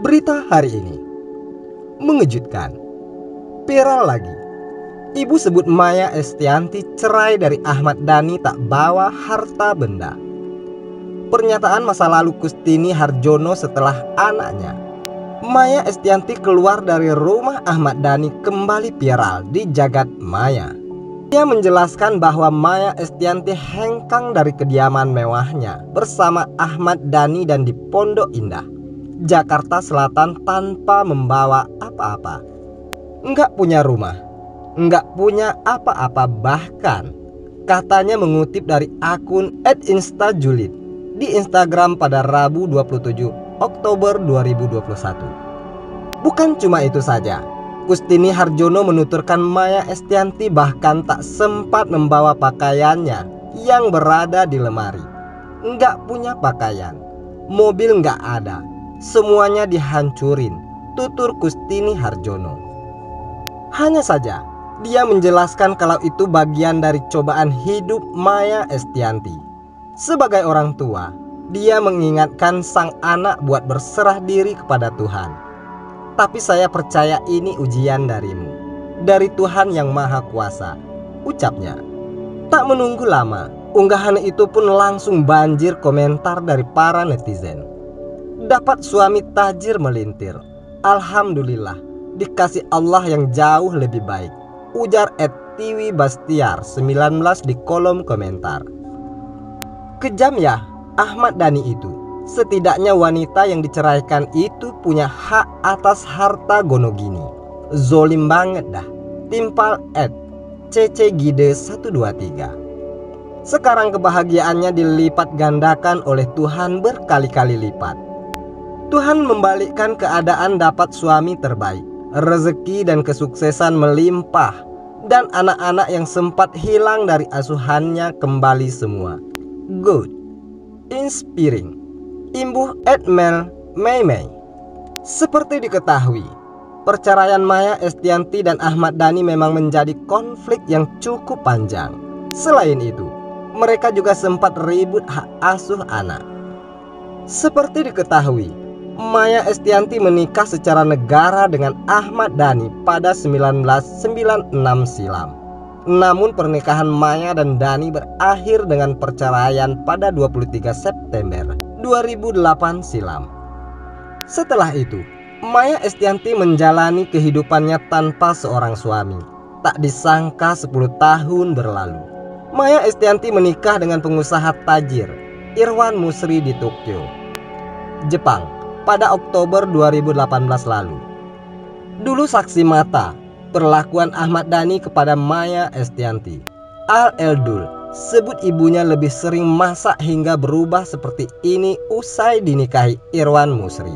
Berita hari ini mengejutkan, viral lagi. Ibu sebut Maya Estianty cerai dari Ahmad Dhani tak bawa harta benda. Pernyataan masa lalu Kustini Harjono setelah anaknya Maya Estianty keluar dari rumah Ahmad Dhani kembali viral di jagat maya. Dia menjelaskan bahwa Maya Estianty hengkang dari kediaman mewahnya bersama Ahmad Dhani dan di Pondok Indah, Jakarta Selatan tanpa membawa apa-apa. Nggak punya rumah, nggak punya apa-apa, bahkan katanya mengutip dari akun @instajulit di Instagram pada Rabu 27 Oktober 2021. Bukan cuma itu saja, Kustini Harjono menuturkan Maya Estianty bahkan tak sempat membawa pakaiannya yang berada di lemari. Nggak punya pakaian, mobil nggak ada, semuanya dihancurin, tutur Kustini Harjono. Hanya saja, dia menjelaskan kalau itu bagian dari cobaan hidup Maya Estianty. Sebagai orang tua, dia mengingatkan sang anak buat berserah diri kepada Tuhan. Tapi saya percaya ini ujian darimu, dari Tuhan yang Maha Kuasa, ucapnya. Tak menunggu lama, unggahan itu pun langsung banjir komentar dari para netizen. Dapat suami tajir melintir, alhamdulillah, dikasih Allah yang jauh lebih baik, ujar @tiwibastiar19 di kolom komentar. Kejam ya Ahmad Dhani itu. Setidaknya wanita yang diceraikan itu punya hak atas harta gonogini. Zolim banget dah. Timpal @ccgide123. Sekarang kebahagiaannya dilipat gandakan oleh Tuhan berkali-kali lipat. Tuhan membalikkan keadaan, dapat suami terbaik, rezeki dan kesuksesan melimpah, dan anak-anak yang sempat hilang dari asuhannya kembali semua. Good, inspiring. Imbuh @mel Mei. Seperti diketahui, perceraian Maya Estianty dan Ahmad Dhani memang menjadi konflik yang cukup panjang. Selain itu, mereka juga sempat ribut hak asuh anak. Seperti diketahui, Maya Estianty menikah secara negara dengan Ahmad Dhani pada 1996 silam. Namun pernikahan Maya dan Dhani berakhir dengan perceraian pada 23 September 2008 silam. Setelah itu, Maya Estianty menjalani kehidupannya tanpa seorang suami. Tak disangka 10 tahun berlalu, Maya Estianty menikah dengan pengusaha tajir Irwan Musri di Tokyo, Jepang pada Oktober 2018 lalu. Dulu saksi mata perlakuan Ahmad Dhani kepada Maya Estianty. Al-Eldul sebut ibunya lebih sering masak hingga berubah seperti ini usai dinikahi Irwan Musri.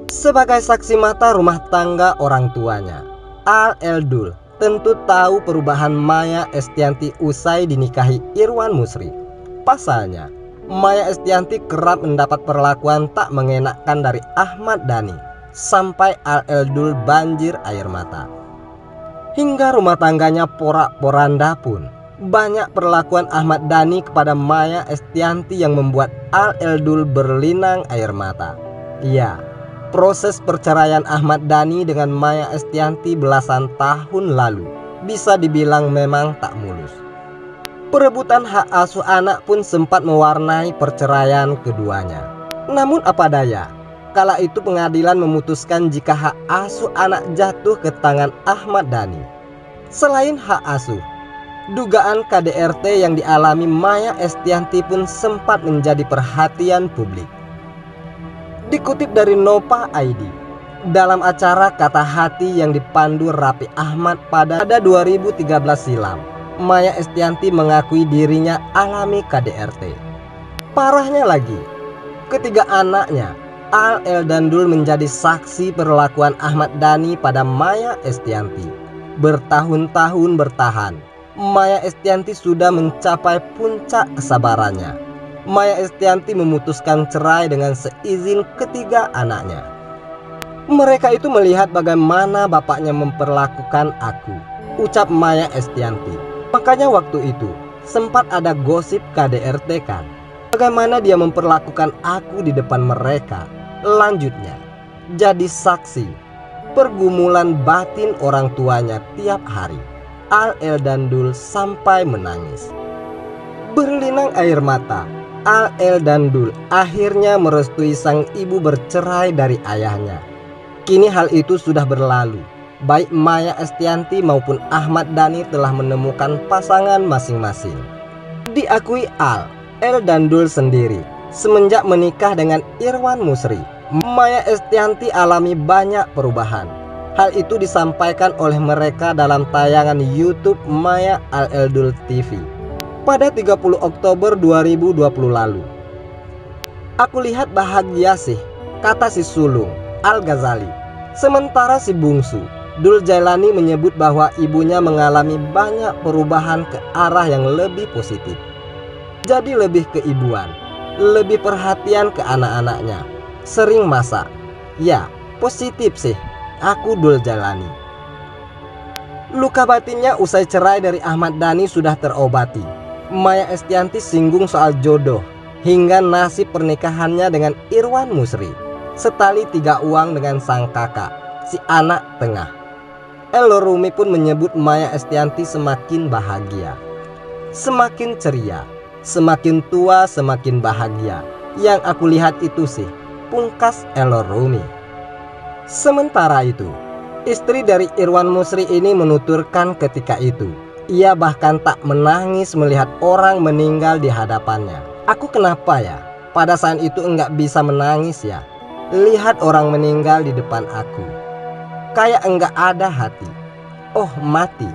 Sebagai saksi mata rumah tangga orang tuanya, Al-Eldul tentu tahu perubahan Maya Estianty usai dinikahi Irwan Musri. Pasalnya, Maya Estianty kerap mendapat perlakuan tak mengenakkan dari Ahmad Dhani, sampai Al-Eldul banjir air mata. Hingga rumah tangganya porak-poranda pun, banyak perlakuan Ahmad Dhani kepada Maya Estianty yang membuat Al-Eldul berlinang air mata. Ya, proses perceraian Ahmad Dhani dengan Maya Estianty belasan tahun lalu bisa dibilang memang tak mulus. Perebutan hak asuh anak pun sempat mewarnai perceraian keduanya. Namun apa daya, kala itu pengadilan memutuskan jika hak asuh anak jatuh ke tangan Ahmad Dhani. Selain hak asuh, dugaan KDRT yang dialami Maya Estianty pun sempat menjadi perhatian publik. Dikutip dari Nova ID, dalam acara Kata Hati yang dipandu Raffi Ahmad pada 2013 silam, Maya Estianty mengakui dirinya alami KDRT. Parahnya lagi, ketiga anaknya Al dan Dul menjadi saksi perlakuan Ahmad Dhani pada Maya Estianty. Bertahun-tahun bertahan, Maya Estianty sudah mencapai puncak kesabarannya. Maya Estianty memutuskan cerai dengan seizin ketiga anaknya. Mereka itu melihat bagaimana bapaknya memperlakukan aku, ucap Maya Estianty. Makanya waktu itu sempat ada gosip KDRT kan. Bagaimana dia memperlakukan aku di depan mereka. Lanjutnya, jadi saksi pergumulan batin orang tuanya tiap hari. Al Eldandul sampai menangis. Berlinang air mata, Al Eldandul akhirnya merestui sang ibu bercerai dari ayahnya. Kini hal itu sudah berlalu. Baik Maya Estianty maupun Ahmad Dhani telah menemukan pasangan masing-masing. Diakui Al Eldandul sendiri, semenjak menikah dengan Irwan Musri, Maya Estianty alami banyak perubahan. Hal itu disampaikan oleh mereka dalam tayangan YouTube Maya Al Eldandul TV pada 30 Oktober 2020 lalu. "Aku lihat bahagia sih," kata si sulung, Al Ghazali. Sementara si bungsu, Dul Jailani, menyebut bahwa ibunya mengalami banyak perubahan ke arah yang lebih positif. Jadi lebih keibuan, lebih perhatian ke anak-anaknya, sering masak. Ya, positif sih, aku Dul Jailani. Luka batinnya usai cerai dari Ahmad Dhani sudah terobati. Maya Estianty singgung soal jodoh hingga nasib pernikahannya dengan Irwan Musri, setali 3 uang dengan sang kakak, si anak tengah. Elo Rumi pun menyebut Maya Estianty semakin bahagia, semakin ceria, semakin tua semakin bahagia. Yang aku lihat itu sih, pungkas Elo Rumi. Sementara itu, istri dari Irwan Musri ini menuturkan ketika itu, ia bahkan tak menangis melihat orang meninggal di hadapannya. "Aku kenapa ya? Pada saat itu enggak bisa menangis ya. Lihat orang meninggal di depan aku. Kayak enggak ada hati. Oh mati,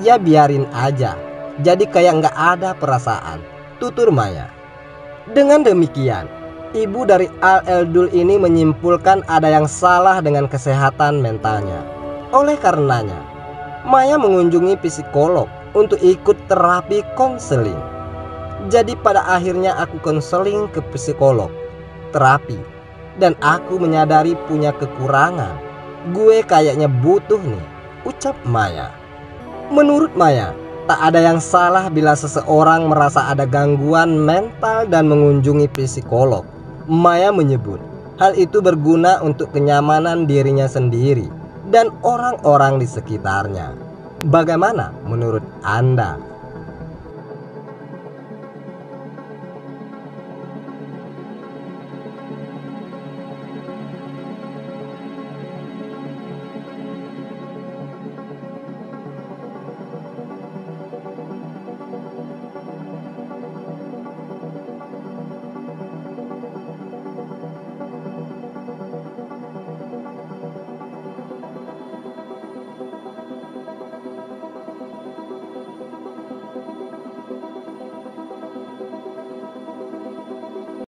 ya biarin aja. Jadi kayak enggak ada perasaan," tutur Maya. Dengan demikian, ibu dari Al Eldandul ini menyimpulkan ada yang salah dengan kesehatan mentalnya. Oleh karenanya, Maya mengunjungi psikolog untuk ikut terapi konseling. Jadi pada akhirnya aku konseling ke psikolog, terapi, dan aku menyadari punya kekurangan. Gue kayaknya butuh nih, ucap Maya. Menurut Maya, tak ada yang salah bila seseorang merasa ada gangguan mental dan mengunjungi psikolog. Maya menyebut hal itu berguna untuk kenyamanan dirinya sendiri dan orang-orang di sekitarnya. Bagaimana menurut Anda?